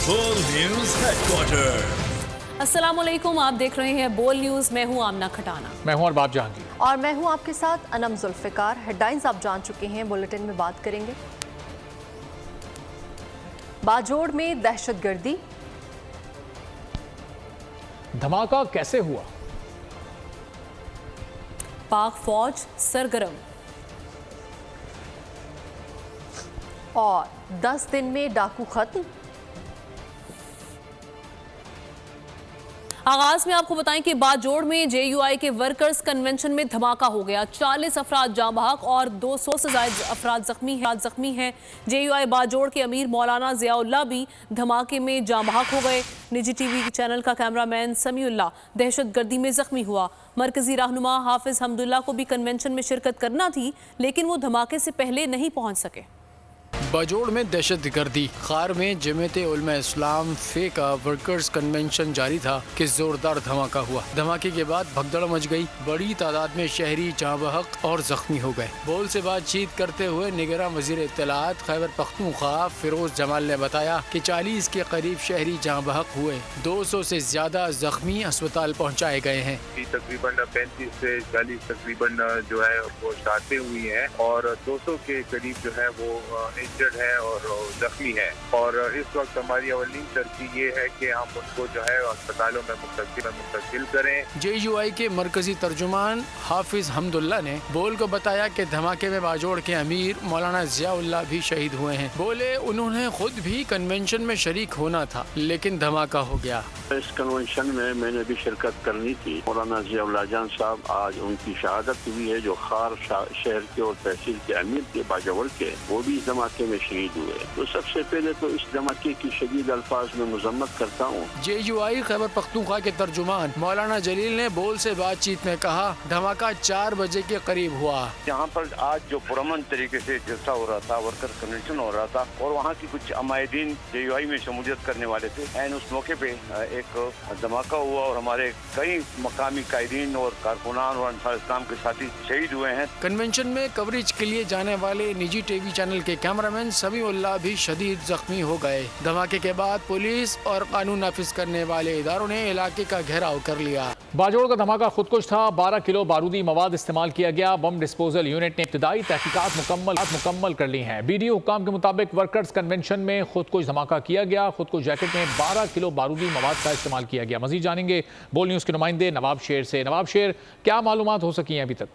बोल news headquarter. अस्सलाम वालेकुम, आप देख रहे हैं बोल न्यूज। मैं हूं आमना खटाना। मैं हूं अरबाब जहांगीर और मैं हूं आपके साथ अनम जुल्फिकार। हेडलाइंस आप जान चुके हैं, बुलेटिन में बात करेंगे। बाजोड़ में दहशतगर्दी, धमाका कैसे हुआ, पाक फौज सरगर्म, और 10 दिन में डाकू खत्म। आगाज में आपको बताएं कि बाजोड़ में जेयूआई के वर्कर्स कन्वेंशन में धमाका हो गया। 40 अफराद जाँ बहक और 200 से ज्यादा अफराद जख्मी हैं। जेयूआई बाजोड़ के अमीर मौलाना जियाउल्लाह भी धमाके में जाँ बहक हो गए। निजी टीवी चैनल का कैमरामैन समीउल्लाह दहशतगर्दी में जख्मी हुआ। मरकजी रहनुमा हाफिज हमदुल्ला को भी कन्वेंशन में शिरकत करना थी, लेकिन वो धमाके से पहले नहीं पहुंच सके। बाजोड़ में दहशतगर्दी। खार में जमीयत उलमा इस्लाम फे का वर्कर्स कन्वेंशन जारी था कि जोरदार धमाका हुआ। धमाके के बाद भगदड़ मच गई। बड़ी तादाद में शहरी जाँ बहक और जख्मी हो गए। बोल से बातचीत करते हुए निगरान वजीर इत्तलात खैबर पख्तूनख्वा फिरोज जमाल ने बताया कि 40 के करीब शहरी जाँ बहक हुए। 200 से ज्यादा जख्मी अस्पताल पहुँचाए गए हैं। तकरीबन 35 से 40 तकरीबन जो है वो शादें हुई हैं और 200 के करीब जो है वो इंजर्ड है और जख्मी है। और इस वक्त हमारी अवली तरजीह ये है कि हम उनको जो है अस्पतालों में मुंतकिल करें। जेयूआई के मरकजी तर्जुमान हाफिज हमदुल्ला ने बोल को बताया कि धमाके में बाजोड़ के अमीर मौलाना जियाउल्लाह भी शहीद हुए हैं। बोले उन्होंने खुद भी कन्वेंशन में शरीक होना था, लेकिन धमाका हो गया। इस कन्वेंशन में मैंने भी शिरकत करनी थी। मौलाना जियाउल्लाह जान साहब आज उनकी शहादत हुई है, जो खार शहर के और तहसील के अमीर के बाजोड़ के, वो भी धमाके में शहीद हुए। तो सबसे पहले तो इस धमाके की शदीद अल्फाज में मजम्मत करता हूँ। जेयूआई खैबर पख्तूनख्वा के तर्जुमान मौलाना जलील ने बोल से बातचीत में कहा, धमाका 4 बजे के करीब हुआ। यहाँ पर आज जो पुरअमन तरीके से जलसा हो रहा था, वर्कर कन्वेंशन हो रहा था और वहाँ की कुछ अमायदीन जेयूआई में शमूलियत करने वाले थे। एंड उस मौके पे एक धमाका हुआ और हमारे कई मकामी कायदीन और कारकुनान और अंसार इस्लाम के साथी शहीद हुए हैं। कन्वेंशन में कवरेज के लिए जाने वाले निजी टीवी चैनल के कैमरामैन समीउल्लाह भी शदीद जख्मी हो गए। धमाके के बाद पुलिस और कानून नाफिज करने वाले इदारों ने इलाके का घेराव कर लिया। बाजोड़ का धमाका खुदकुश था। 12 किलो बारूदी मवाद इस्तेमाल किया गया। बम डिस्पोजल यूनिट ने इब्तिदाई तहकीकात मुकम्मल कर ली हैं। बीडीओ हुक्काम के मुताबिक वर्कर्स कन्वेंशन में खुदकुश धमाका किया गया। खुदकुश जैकेट में 12 किलो बारूदी मवाद का इस्तेमाल किया गया। मजीद जानेंगे बोल न्यूज के नुमाइंदे नवाब शेर से। नवाब शेर, क्या मालूमात हो सकी हैं अभी तक?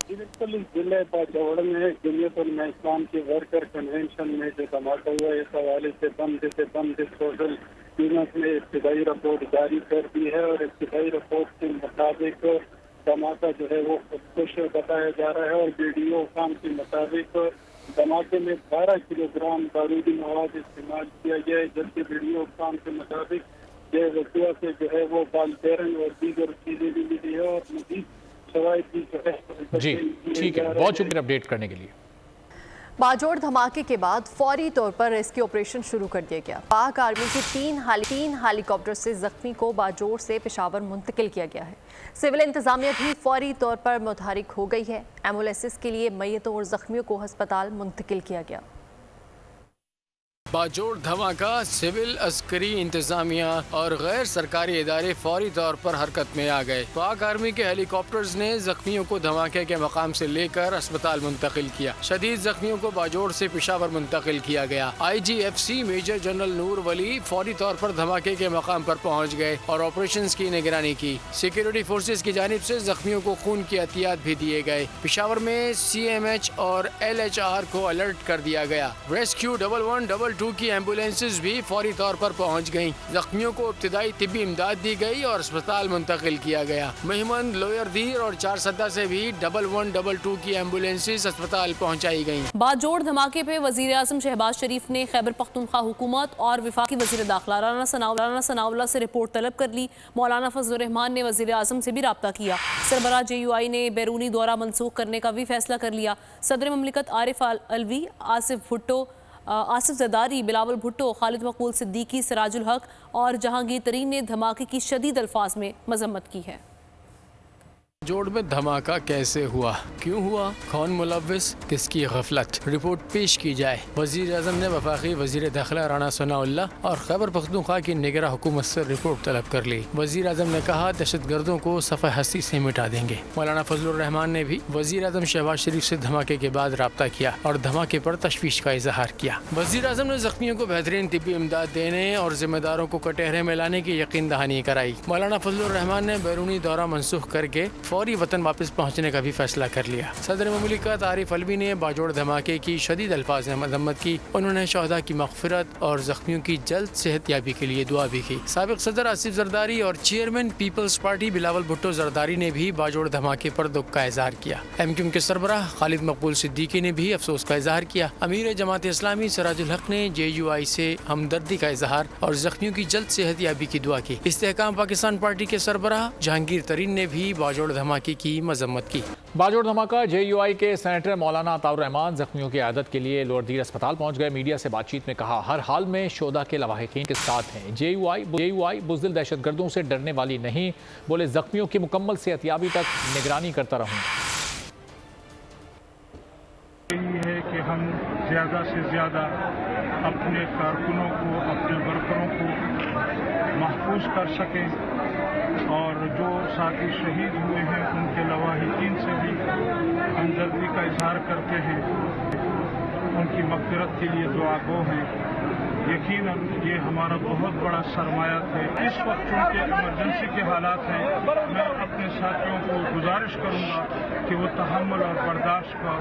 बिल्कुल, जिले बाजोड़ में जमीयत उलमा इस्लाम के वर्कर कन्वेंशन में जो धमाका हुआ, इस हवाले से बम डिस्पोजल यूनिट ने इब्तिदाई रिपोर्ट जारी कर दी है और इब्तिदाई रिपोर्ट के मुताबिक धमाका जो है वो खुदकुश बताया जा रहा है। और बीडीओ काम के मुताबिक धमाके में 12 किलोग्राम बारूदी मवाद इस्तेमाल किया गया है, जबकि बीडीओ काम के मुताबिक ये वक़्तिया से जो है वो बालपेरन और दीगर चीजें भी मिली है और मजीद जी ठीक है, बहुत शुक्रिया अपडेट करने के लिए। बाजोड़ धमाके के बाद फौरी तौर पर रेस्क्यू ऑपरेशन शुरू कर दिया गया। पाक आर्मी के 3 हेलीकॉप्टर से जख्मी को बाजोड़ से पेशावर मुंतकिल किया गया है। सिविल इंतजामिया भी फौरी तौर पर मुतहरिक हो गई है। एम्बुलेंसेस के लिए मैयतों और जख्मियों को अस्पताल मुंतकिल किया गया। बाजोड़ धमाका, सिविल अस्करी इंतजामिया और गैर सरकारी इदारे फौरी तौर पर हरकत में आ गए। पाक आर्मी के हेलीकॉप्टर्स ने जख्मियों को धमाके के मकाम से लेकर अस्पताल मुंतकिल किया। शदीद जख्मियों को बाजोड़ से पेशावर मुंतकिल किया गया। IGFC मेजर जनरल नूर वली फौरी तौर पर धमाके के मकाम पर पहुँच गए और ऑपरेशन की निगरानी की। सिक्योरिटी फोर्सेज की जानिब से जख्मियों को खून की एहतियात भी दिए गए। पेशावर में CMH और LHR को अलर्ट कर दिया गया। रेस्क्यू 112 की एम्बुलेंसेस भी फौरी तौर पर पहुंच गईं। जख्मियों को इब्तिदाई तिब्बी इमदाद दी गई और अस्पताल मुंतकिल किया गया। महिमंद, लोयर दीर और 4 सद्दा से भी 1122 की एम्बुलेंसेस अस्पताल पहुंचाई गईं। बाजोड़ धमाके पे वजीर आजम शहबाज शरीफ ने खैबर पख्तूनख्वा हुकूमत और वफाकी वजीर दाखिला राना सनाउल्लाह से रिपोर्ट तलब कर ली। मौलाना फजलुर रहमान ने वजीर आजम से भी राब्ता किया। सरबराह जेयूआई ने बैरूनी दौरा मनसूख करने का भी फैसला कर लिया। सदर ममलिकत आरिफ अलवी, आसिफ भुट्टो, आसिफ जदारी, बिलावल भुट्टो, खालिद मकबूल सिद्दीकी, सिराजुल हक और जहांगीर तरीन ने धमाके की शदीद अल्फाज में मजम्मत की है। जोड़ में धमाका कैसे हुआ, क्यों हुआ, कौन मुलव्विस, किसकी गफलत, रिपोर्ट पेश की जाए। वजीर आज़म ने वफाकी वजीर दाखिला राना सनाउल्लाह और खैबर पख्तूनख्वा की निगरां हुकूमत से रिपोर्ट तलब कर ली। वजीर आज़म ने कहा दहशत गर्दों को सफ़े हस्ती से मिटा देंगे। मौलाना फजलुर रहमान ने भी वजीर आज़म शहबाज शरीफ से धमाके के बाद राब्ता किया और धमाके पर तशवीश का इजहार किया। वजीर आज़म ने जख्मियों को बेहतरीन तिब्बी इमदाद देने और जिम्मेदारों को कटहरे में लाने की यकीन दहानी कराई। मौलाना फजलुर रहमान ने बैरूनी दौरा मनसूख करके फौरी वतन वापस पहुँचने का भी फैसला कर लिया। सदर मुमलिकत आरिफ अलवी ने बाजोड़ धमाके की शदीद अल्फाज में मजम्मत की। उन्होंने शहदा की मग़फ़िरत और जख्मियों की जल्द सेहतयाबी के लिए दुआ भी की। साबिक़ सदर आसिफ जरदारी और चेयरमैन पीपल्स पार्टी बिलावल भुट्टो जरदारी ने भी बाजोड़ धमाके पर दुख का इजहार किया। MQM के सरबराह खालिद मकबूल सिद्दीकी ने भी अफसोस का इजहार किया। अमीर जमात इस्लामी सिराजुल हक ने JUI से हमदर्दी का इजहार और जख्मियों की जल्द सेहतयाबी की दुआ की। इस्तेहकाम पाकिस्तान पार्टी के सरबराह जहांगीर तरीन ने भी बाजोड़ धमाके की मजम्मत की। बाजोड़ धमाका JUI के सेनेटर मौलाना अताउर रहमान जख्मियों की आदत के लिए लोअरदीर अस्पताल पहुंच गए। मीडिया से बातचीत में कहा हर हाल में शोधा के लवाहिकीन के साथ हैं। JUI बुज़दिल दहशतगर्दों से डरने वाली नहीं। बोले जख्मियों की मुकम्मल सेहतयाबी तक निगरानी करता रहूँ। यही है कि हम ज़्यादा से ज़्यादा अपने कारकुनों को, अपने वर्करों को महफूज कर सकें और जो साथी शहीद हुए हैं उनके लवाहिकीन से भी हमदर्दी का इजहार करते हैं, उनकी मग़फ़िरत के लिए दुआ गो हैं। यकीनन ये हमारा बहुत बड़ा सरमाया है। इस वक्त चूँकि इमरजेंसी के हालात हैं, मैं अपने साथियों को गुजारिश करूँगा कि वो तहम्मुल और बर्दाश्त का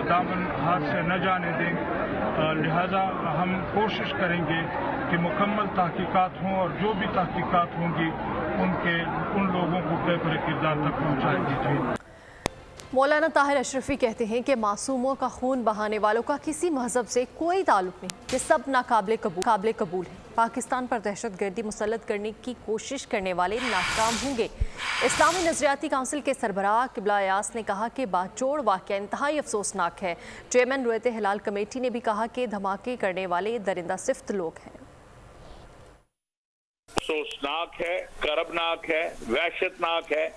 दामन हाथ से न जाने दें। लिहाजा हम कोशिश करेंगे कि मुकम्मल तहकीकात हों और जो भी तहकीकात होंगी उन लोगों को कैफर किरदार तक पहुँचाएंगे। मौलाना ताहिर अशरफी कहते हैं कि मासूमों का खून बहाने वालों का किसी मजहब से कोई ताल्लुक नहीं, कि सब नाकाबिले कबूल हैं। पाकिस्तान पर दहशत गर्दी मुसल्लत करने की कोशिश करने वाले नाकाम होंगे। इस्लामी नजरियाती काउंसिल के सरबराह किबला अयास ने कहा कि बाजोड़ वाक़या इंतहाई अफसोसनाक है। चेयरमैन रुयत हिलाल कमेटी ने भी कहा कि धमाके करने वाले दरिंदा सिफ्त लोग हैं। अफसोसनाक है, करबनाक है, वहशतनाक है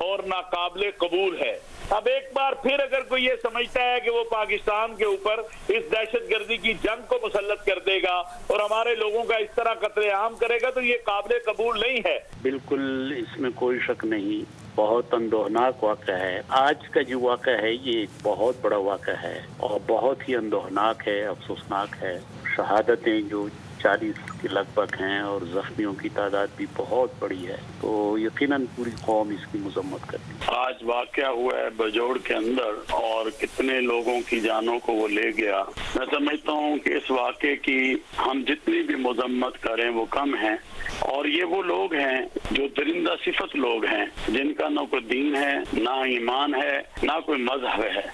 और नाकाबिले कबूल है। अब एक बार फिर अगर कोई ये समझता है कि वो पाकिस्तान के ऊपर इस दहशतगर्दी की जंग को मुसल्लत कर देगा और हमारे लोगों का इस तरह कत्लेआम करेगा तो ये काबिले कबूल नहीं है। बिल्कुल इसमें कोई शक नहीं, बहुत अंदोहनाक वाक़या है। आज का जो वाक़या है ये एक बहुत बड़ा वाक़या है और बहुत ही अंदोहनाक है, अफसोसनाक है। शहादतें जो 40 के लगभग हैं और जख्मियों की तादाद भी बहुत बड़ी है, तो यकीनन पूरी कौम इसकी मजम्मत करती है। आज वाक़या हुआ है बाजोड़ के अंदर और कितने लोगों की जानों को वो ले गया। मैं समझता हूँ कि इस वाक़े की हम जितनी भी मजम्मत करें वो कम है और ये वो लोग हैं जो दरिंदा सिफत लोग हैं, जिनका ना कोई दीन है, ना ईमान है, ना कोई मजहब है।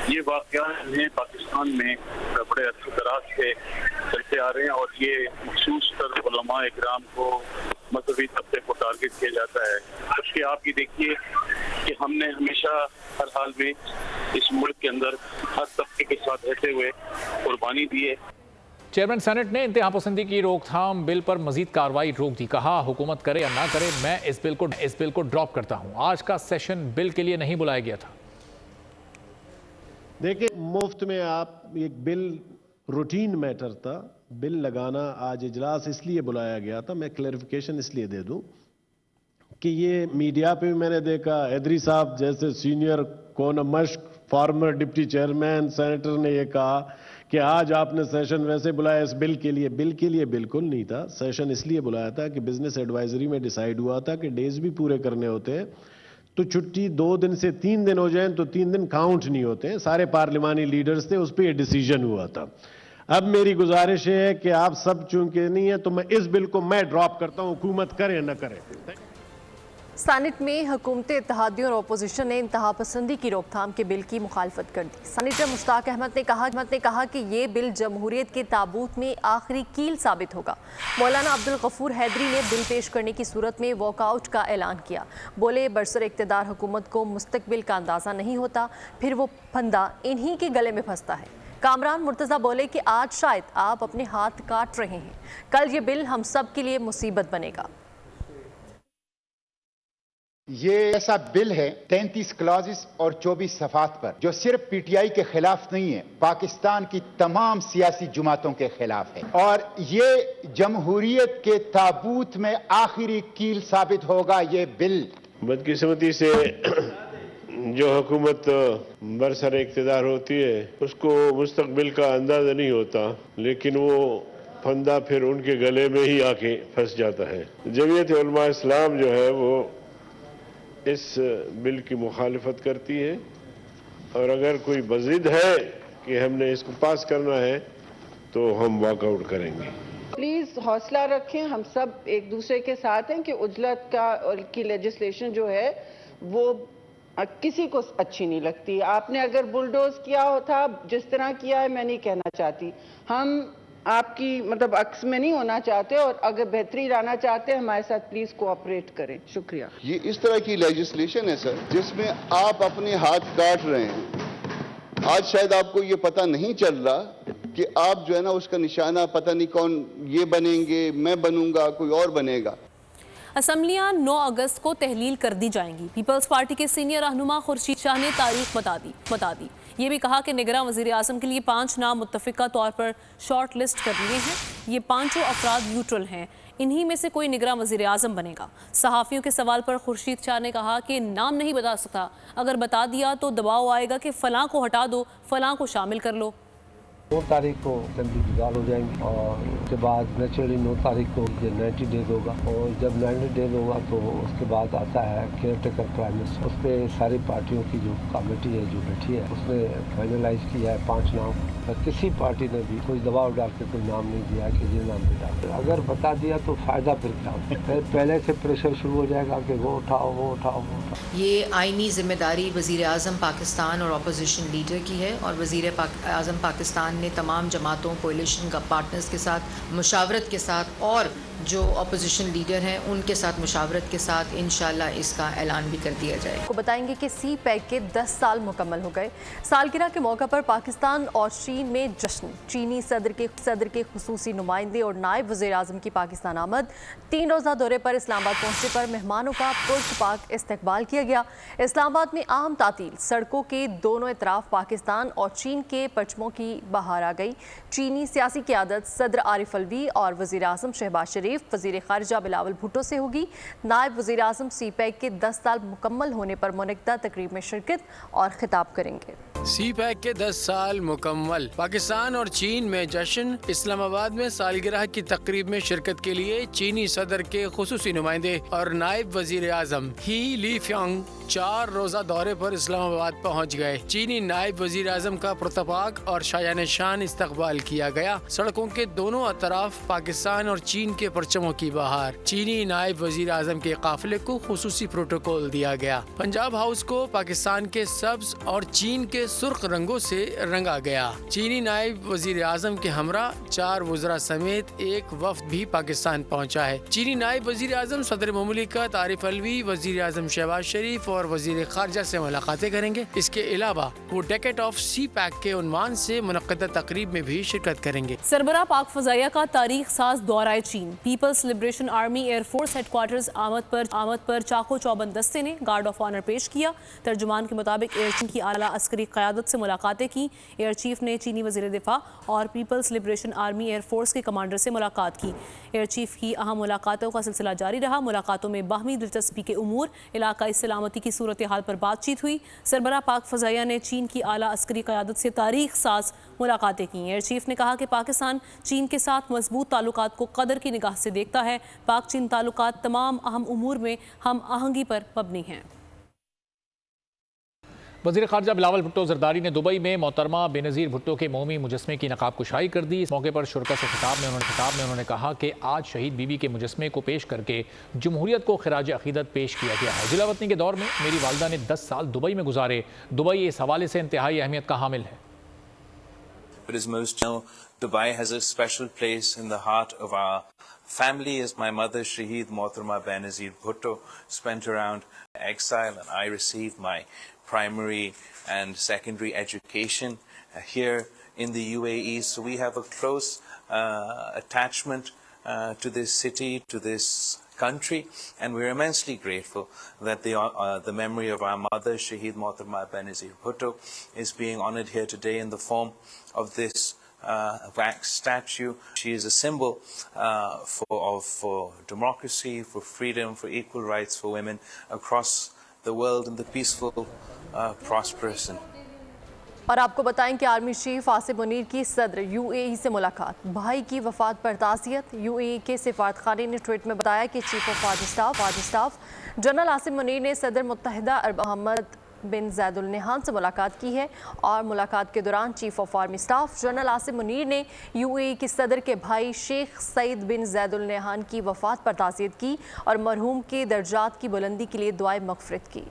ये वाक़या पाकिस्तान में बड़े अरसे दराज से चलते आ रहे हैं और ये मखसूस तर उलमा इकराम को, मजहबी तबके को टारगेट किया जाता है। जबकि आप ये देखिए कि हमने हमेशा हर हाल में इस मुल्क के अंदर हर तबके के साथ रहते हुए कुर्बानी दी है। चेयरमैन सेनेट ने इंतहा पसंदी की रोकथाम बिल पर मजीद कार्रवाई रोक दी। कहा हुकूमत करे या ना करे, मैं इस बिल को ड्रॉप करता हूँ। आज का सेशन बिल के लिए नहीं बुलाया गया था। देखिए, मुफ्त में आप एक बिल रूटीन मैटर था, बिल लगाना आज इजलास इसलिए बुलाया गया था। मैं क्लैरिफिकेशन इसलिए दे दूं कि ये मीडिया पे भी मैंने देखा, हैदरी साहब जैसे सीनियर कौन मश्क फॉर्मर डिप्टी चेयरमैन सेनेटर ने ये कहा कि आज आपने सेशन वैसे बुलाया इस बिल के लिए। बिल के लिए बिल्कुल नहीं था। सेशन इसलिए बुलाया था कि बिजनेस एडवाइजरी में डिसाइड हुआ था कि डेज भी पूरे करने होते हैं, तो छुट्टी 2 दिन से 3 दिन हो जाए तो 3 दिन काउंट नहीं होते हैं। सारे पार्लिमानी लीडर्स थे, उस पर यह डिसीजन हुआ था। अब मेरी गुजारिश है कि आप सब चूंकि नहीं है तो मैं इस बिल को ड्रॉप करता हूं, हुकूमत करे न करे। सेनेट में हुकूमती इत्तेहादियों और अपोजिशन ने इंतहा पसंदी की रोकथाम के बिल की मुखालफत कर दी। सेनेटर मुश्ताक अहमद ने कहा कि ये बिल जमहूरियत के ताबूत में आखिरी कील साबित होगा। मौलाना अब्दुल गफूर हैदरी ने बिल पेश करने की सूरत में वॉकआउट का ऐलान किया। बोले बरसर इक़्तिदार हुकूमत को मुस्तकबिल का अंदाज़ा नहीं होता, फिर वो फंदा इन्हीं के गले में फंसता है। कामरान मुर्तज़ा बोले कि आज शायद आप अपने हाथ काट रहे हैं, कल ये बिल हम सब के लिए मुसीबत बनेगा। یہ ایسا بل ہے 33 کلازز اور 24 صفحات پر جو صرف پی ٹی آئی کے خلاف نہیں ہے، پاکستان کی تمام سیاسی جماعتوں کے خلاف ہے، اور یہ جمہوریت کے تابوت میں آخری کیل ثابت ہوگا یہ بل۔ بدقسمتی سے جو حکومت برسر اقتدار ہوتی ہے اس کو مستقبل کا اندازہ نہیں ہوتا، لیکن وہ پھندا پھر ان کے گلے میں ہی آ کے پھنس جاتا ہے۔ جمعیت علماء اسلام جو ہے وہ اس بل کی مخالفت کرتی ہے، اور اگر کوئی بضد ہے کہ ہم نے اس کو پاس کرنا ہے تو ہم واک آؤٹ کریں گے۔ پلیز حوصلہ رکھیں، ہم سب ایک دوسرے کے ساتھ ہیں کہ عجلت کی لیجسلیشن جو ہے وہ کسی کو اچھی نہیں لگتی۔ آپ نے اگر بلڈوز کیا ہوتا جس طرح کیا ہے، میں نہیں کہنا چاہتی، ہم آپ کی عکس میں نہیں ہونا چاہتے، اور اگر بہتری لانا چاہتے ہیں ہمارے ساتھ پلیز کوآپریٹ کریں۔ شکریہ۔ یہ اس طرح کی لیجسلیشن ہے سر جس میں آپ اپنے ہاتھ کاٹ رہے ہیں۔ آج شاید آپ کو یہ پتہ نہیں چل رہا کہ آپ جو ہے نا اس کا نشانہ پتہ نہیں کون یہ بنیں گے، میں بنوں گا، کوئی اور بنے گا۔ اسمبلیاں 9 اگست کو تحلیل کر دی جائیں گی۔ پیپلز پارٹی کے سینئر رہنما خورشید شاہ نے تاریخ بتا دی۔ یہ بھی کہا کہ نگراں وزیر اعظم کے لیے 5 نام متفقہ طور پر شارٹ لسٹ کر لیے ہیں۔ یہ 5 افراد نیوٹرل ہیں، انہی میں سے کوئی نگراں وزیر اعظم بنے گا۔ صحافیوں کے سوال پر خورشید شاہ نے کہا کہ نام نہیں بتا سکتا، اگر بتا دیا تو دباؤ آئے گا کہ فلاں کو ہٹا دو، فلاں کو شامل کر لو۔ 9 تاریخ کو اسمبلی ڈسالو ہو جائیں گی، اور اس کے بعد نیچرلی 9 تاریخ کو 90 ڈیز ہوگا، اور جب 90 ڈیز ہوگا تو اس کے بعد آتا ہے کیئر ٹیکر پرائم منسٹر۔ اس پہ ساری پارٹیوں کی جو کمیٹی ہے جو بیٹھی ہے اس نے فائنلائز کیا ہے 5 نام۔ کسی پارٹی نے بھی کوئی دباؤ ڈال کے کوئی نام نہیں دیا کہ یہ نام بیٹا، اگر بتا دیا تو فائدہ پھر کیا ہوتا، پہلے سے پریشر شروع ہو جائے گا کہ وہ اٹھاؤ وہ اٹھاؤ وہ اٹھاؤ۔ یہ آئینی ذمہ داری وزیر اعظم پاکستان اور اپوزیشن لیڈر کی ہے، اور وزیر اعظم پاکستان نے تمام جماعتوں کولیشن کا پارٹنرز کے ساتھ مشاورت کے ساتھ، اور جو اپوزیشن لیڈر ہیں ان کے ساتھ مشاورت کے ساتھ انشاءاللہ اس کا اعلان بھی کر دیا جائے۔ کو بتائیں گے کہ سی پیک کے 10 سال مکمل ہو گئے۔ سالگرہ کے موقع پر پاکستان اور چین میں جشن۔ چینی صدر کے خصوصی نمائندے اور نائب وزیر اعظم کی پاکستان آمد۔ 3 روزہ دورے پر اسلام آباد پہنچنے پر مہمانوں کا پرتپاک استقبال کیا گیا۔ اسلام آباد میں عام تعطیل، سڑکوں کے دونوں اطراف پاکستان اور چین کے پرچموں کی بہار آ گئی۔ چینی سیاسی قیادت صدر عارف الوی اور وزیر اعظم شہباز شریف، وزیر خارجہ بلاول بھٹو سے ہوگی۔ نائب وزیر اعظم سی پیک کے 10 سال مکمل ہونے پر منعقدہ تقریب میں شرکت اور خطاب کریں گے۔ سی پیک کے 10 سال مکمل، پاکستان اور چین میں جشن۔ اسلام آباد میں سالگرہ کی تقریب میں شرکت کے لیے چینی صدر کے خصوصی نمائندے اور نائب وزیر اعظم ہی لی فیانگ 4 روزہ دورے پر اسلام آباد پہنچ گئے۔ چینی نائب وزیر اعظم کا پرتپاک اور شایان شان استقبال کیا گیا۔ سڑکوں کے دونوں اطراف پاکستان اور چین کے پرچموں کی بہار۔ چینی نائب وزیر اعظم کے قافلے کو خصوصی پروٹوکول دیا گیا۔ پنجاب ہاؤس کو پاکستان کے سبز اور چین کے سرخ رنگوں سے رنگا گیا۔ چینی نائب وزیر اعظم کے ہمراہ 4 وزراء سمیت ایک وفد بھی پاکستان پہنچا ہے۔ چینی نائب وزیر اعظم صدر مملکت عارف الوی، وزیر اعظم شہباز شریف اور وزیر خارجہ سے ملاقاتیں کریں گے۔ اس کے علاوہ وہ ڈیکیٹ آف سی پیک کے عنوان سے منعقدہ تقریب میں بھی شرکت کریں گے۔ سربراہ پاک فضائیہ کا تاریخ ساز دورہ چین۔ People's Liberation Army Air Force Headquarters آمد پر چاقو چوبند دستے نے گارڈ آف آنر پیش کیا۔ ترجمان کے مطابق ایئر چین کی اعلیٰ عسکری قیادت سے ملاقاتیں کی۔ ایئر چیف نے چینی وزیر دفاع اور Peoples Liberation Army Air force کے کمانڈر سے ملاقات کی۔ ایئر چیف کی اہم ملاقاتوں کا سلسلہ جاری رہا۔ ملاقاتوں میں باہمی دلچسپی کے امور، علاقائی سلامتی کی صورتحال پر بات چیت ہوئی۔ سربراہ پاک فضائیہ نے چین کی اعلیٰ عسکری قیادت سے تاریخ ساز ملاقاتیں کی۔ ایئر چیف نے کہا کہ پاکستان چین کے ساتھ مضبوط تعلقات کو قدر کی نگاہ سے دیکھتا ہے۔ پاک چین تعلقات تمام اہم امور میں ہم آہنگی پر مبنی ہیں۔ وزیر خارجہ بلاول بھٹو زرداری نے دبئی میں محترمہ بے نظیر بھٹو کے مومی مجسمے کی نقاب کشائی کر دی۔ اس موقع پر شرکا سے خطاب میں انہوں نے کہا کہ آج شہید بیوی کے مجسمے کو پیش کر کے جمہوریت کو خراج عقیدت پیش کیا گیا ہے۔ ضلع وطنی کے دور میں میری والدہ نے 10 سال دبئی میں گزارے۔ دبئی اس حوالے سے انتہائی اہمیت کا حامل ہے۔ Dubai has a special place in the heart of our family, as my mother Shaheed Mohtarma Benazir Bhutto spent around exile, and I received my primary and secondary education here in the UAE. So we have a close attachment to this city, to this country, and we're immensely grateful that the memory of our mother, Shaheed Mohtarma Benazir Bhutto, is being honored here today in the form of this wax statue. She is a symbol for democracy, for freedom, for equal rights for women across the world in the peaceful, prosperous and اور آپ کو بتائیں کہ army chief Asim Munir کی صدر UAE سے ملاقات، بھائی کی وفات پر تعزیت۔ UAE کے سفارتخانے نے ٹویٹ میں بتایا کہ chief of army staff general Asim Munir نے صدر متحدہ عرب محمد بن زید النہیان سے ملاقات کی ہے، اور ملاقات کے دوران chief of army staff general Asim Munir نے UAE کے صدر کے بھائی شیخ سعید بن زید النہیان کی وفات پر تعزیت کی اور مرحوم کے درجات کی بلندی کے لیے دعائے مغفرت کی۔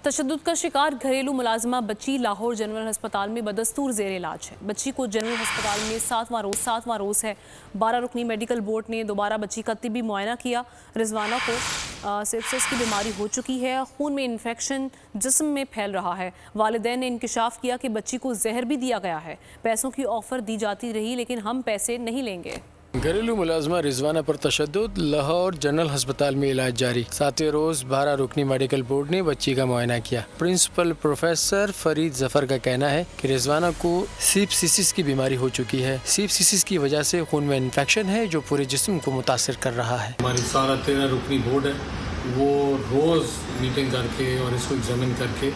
تشدد کا شکار گھریلو ملازمہ بچی لاہور جنرل ہسپتال میں بدستور زیر علاج ہے۔ بچی کو جنرل ہسپتال میں ساتواں روز ہے۔ 12 رکنی میڈیکل بورڈ نے دوبارہ بچی کا طبی معائنہ کیا۔ رضوانہ کو سیپسس کی بیماری ہو چکی ہے، خون میں انفیکشن جسم میں پھیل رہا ہے۔ والدین نے انکشاف کیا کہ بچی کو زہر بھی دیا گیا ہے۔ پیسوں کی آفر دی جاتی رہی لیکن ہم پیسے نہیں لیں گے۔ گھریلو ملازمہ رضوانہ پر تشدد، لاہور جنرل ہسپتال میں علاج جاری۔ 7ویں روز 12 رکنی میڈیکل بورڈ نے بچی کا معائنہ کیا۔ پرنسپل پروفیسر فرید ظفر کا کہنا ہے کہ رضوانہ کو سیپسس کی بیماری ہو چکی ہے۔ سیپسس کی وجہ سے خون میں انفیکشن ہے جو پورے جسم کو متاثر کر رہا ہے۔ ہماری سارا 13 رکنی بورڈ ہے، وہ روز میٹنگ کر کے اور اس کو ایگزامن کر کے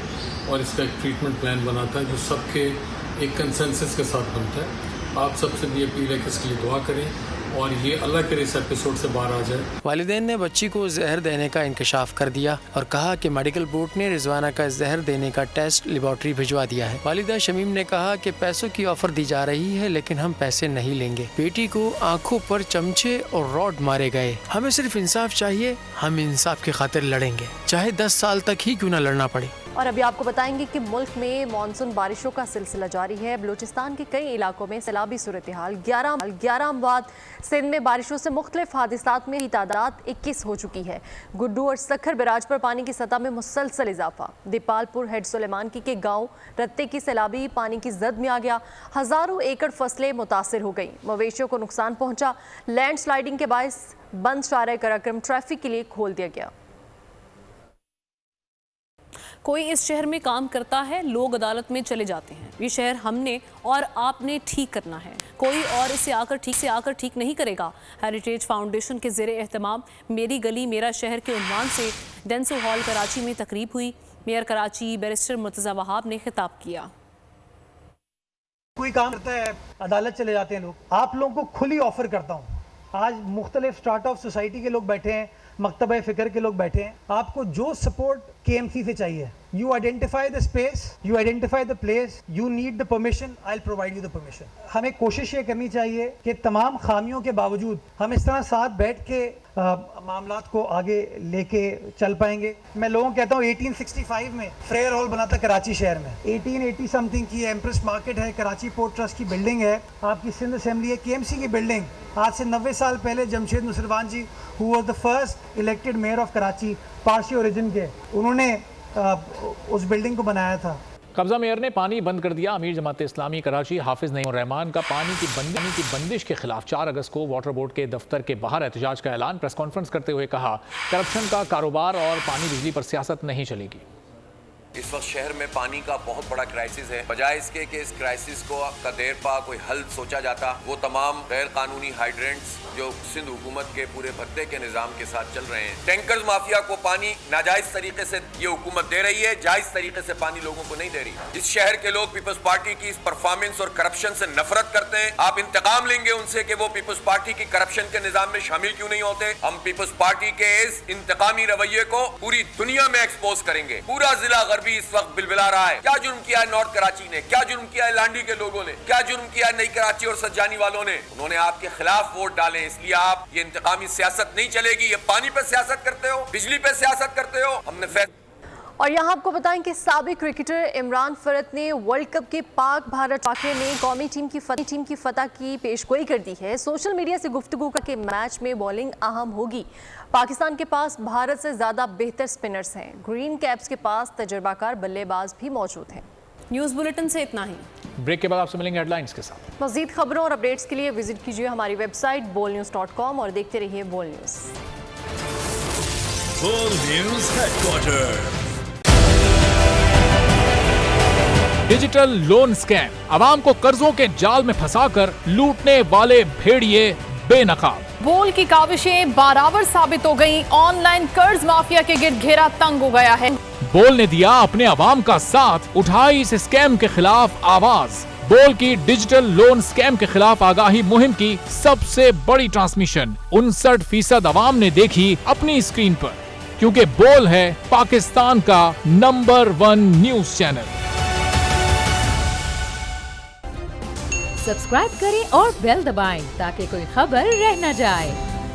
اور اس کا ایک ٹریٹمنٹ پلان بناتا ہے جو سب کے ایک کنسنسس کے ساتھ بنتا ہے۔ آپ سب سے بھی اپیل ہے کہ اس کے لیے دعا کریں اور یہ اللہ کرے اس ایپیسوڈ سے باہر آ جائے۔ والدین نے بچی کو زہر دینے کا انکشاف کر دیا اور کہا کہ میڈیکل بورڈ نے رضوانہ کا زہر دینے کا ٹیسٹ لیبارٹری بھجوا دیا ہے۔ والدہ شمیم نے کہا کہ پیسوں کی آفر دی جا رہی ہے لیکن ہم پیسے نہیں لیں گے۔ بیٹی کو آنکھوں پر چمچے اور راڈ مارے گئے۔ ہمیں صرف انصاف چاہیے، ہم انصاف کی خاطر لڑیں گے، چاہے 10 سال تک ہی کیوں نہ لڑنا پڑے۔ اور ابھی آپ کو بتائیں گے کہ ملک میں مانسون بارشوں کا سلسلہ جاری ہے۔ بلوچستان کے کئی علاقوں میں سیلابی صورتحال، 11 اموات۔ سندھ میں بارشوں سے مختلف حادثات میں تعداد 21 ہو چکی ہے۔ گڈو اور سکھر بیراج پر پانی کی سطح میں مسلسل اضافہ۔ دیپال پور ہیڈ سلیمان کی کے گاؤں رتے کی سیلابی پانی کی زد میں آ گیا۔ ہزاروں ایکڑ فصلیں متاثر ہو گئیں، مویشیوں کو نقصان پہنچا۔ لینڈ سلائیڈنگ کے باعث بند شارع قراقرم ٹریفک کے لیے کھول دیا گیا۔ کوئی اس شہر میں کام کرتا ہے، لوگ عدالت میں چلے جاتے ہیں۔ یہ شہر ہم نے اور آپ نے ٹھیک کرنا ہے، کوئی اور اسے آ کر ٹھیک نہیں کرے گا۔ ہیریٹیج فاؤنڈیشن کے زیر اہتمام میری گلی میرا شہر کے عنوان سے ڈینسو ہال کراچی میں تقریب ہوئی۔ میئر کراچی بیرسٹر مرتضی وہاب نے خطاب کیا۔ کوئی کام کرتا ہے، عدالت چلے جاتے ہیں لوگ۔ آپ لوگوں کو کھلی آفر کرتا ہوں، آج مختلف سٹارٹ آف سوسائٹی کے لوگ بیٹھے ہیں، مکتبہ فکر کے لوگ بیٹھے ہیں۔ آپ کو جو سپورٹ KMC سے چاہیے، you identify the space, you identify the place, you need the permission, I'll provide you the permission۔ ہمیں کوشش یہ کرنی چاہیے کہ تمام خامیوں کے باوجود ہم اس طرح ساتھ بیٹھ کے معاملات کو آگے لے کے چل پائیں گے۔ میں لوگوں کو کہتا ہوں 1865 میں فریئر ہال بنا تھا کراچی شہر میں، 1880 سم تھنگ کی ایمپریس مارکیٹ ہے، کراچی پورٹ ٹرسٹ کی بلڈنگ ہے، آپ کی سندھ اسمبلی ہے، KMC کی بلڈنگ۔ آج سے 90 سال پہلے جمشید نصروان جی who was the first elected mayor of Karachi, Parsi origin کے، انہوں نے اس بلڈنگ کو بنایا تھا۔ قبضہ میئر نے پانی بند کر دیا۔ امیر جماعت اسلامی کراچی حافظ نعیم الرحمان کا پانی کی بندش کے خلاف 4 اگست کو واٹر بورڈ کے دفتر کے باہر احتجاج کا اعلان۔ پریس کانفرنس کرتے ہوئے کہا کرپشن کا کاروبار اور پانی بجلی پر سیاست نہیں چلے گی۔ اس وقت شہر میں پانی کا بہت بڑا کرائسس ہے، بجائے اس کے کہ اس کرائسس کو کا دیر پا کوئی حل سوچا جاتا، وہ تمام غیر قانونی ہائیڈرنٹس جو سندھ حکومت کے پورے بھتے کے نظام کے ساتھ چل رہے ہیں، ٹینکرز مافیا کو پانی ناجائز طریقے سے یہ حکومت دے رہی ہے، جائز طریقے سے پانی لوگوں کو نہیں دے رہی۔ اس شہر کے لوگ پیپلز پارٹی کی اس پرفارمنس اور کرپشن سے نفرت کرتے ہیں۔ آپ انتقام لیں گے ان سے کہ وہ پیپلز پارٹی کی کرپشن کے نظام میں شامل کیوں نہیں ہوتے۔ ہم پیپلز پارٹی کے اس انتقامی رویے کو پوری دنیا میں ایکسپوز کریں گے۔ پورا ضلع غربی اس وقت بلبلا رہا ہے، کیا جرم کیا ہے نارتھ کراچی نے، کیا جرم کیا ہے لانڈی کے لوگوں نے، کیا جرم کیا ہے نئی کراچی اور سجانی والوں نے۔ انہوں نے آپ کے خلاف ووٹ ڈالے، اس لیے آپ یہ انتقامی سیاست نہیں چلے گی۔ یہ پانی پہ سیاست کرتے ہو، بجلی پہ سیاست کرتے ہو، ہم نے اور یہاں آپ کو بتائیں کہ سابق کرکٹر عمران فرت نے ورلڈ کپ کے پاک بھارت واقعے میں قومی ٹیم کی فتح کی پیشگوئی کر دی ہے۔ سوشل میڈیا سے گفتگو کر کے میچ میں بولنگ اہم ہوگی۔ پاکستان کے پاس بھارت سے زیادہ بہتر سپنرز ہیں، گرین کیپس کے پاس تجربہ کار بلے باز بھی موجود ہیں۔ न्यूज़ बुलेटिन से इतना ही। ब्रेक के बाद आपसे मिलेंगे हेडलाइंस के साथ। मज़ीद खबरों और अपडेट्स के लिए विजिट कीजिए हमारी वेबसाइट bolnews.com और देखते रहिए बोल news. Bull News Headquarters. Digital loan scam, आवाम को कर्जों के जाल में फंसाकर लूटने वाले भेड़िए बेनकाब। बोल की काविशें बाराबर साबित हो गईं, ऑनलाइन कर्ज माफिया के गिर्द घेरा तंग हो गया है। बोल ने दिया अपने अवाम का साथ, उठाई इस स्कैम के खिलाफ आवाज। बोल की डिजिटल लोन स्कैम के खिलाफ आगाही मुहिम की सबसे बड़ी ट्रांसमिशन 59% अवाम ने देखी अपनी स्क्रीन पर, क्योंकि बोल है पाकिस्तान का नंबर 1 न्यूज चैनल। सब्सक्राइब करें और बेल दबाएं ताकि कोई खबर रह न जाए।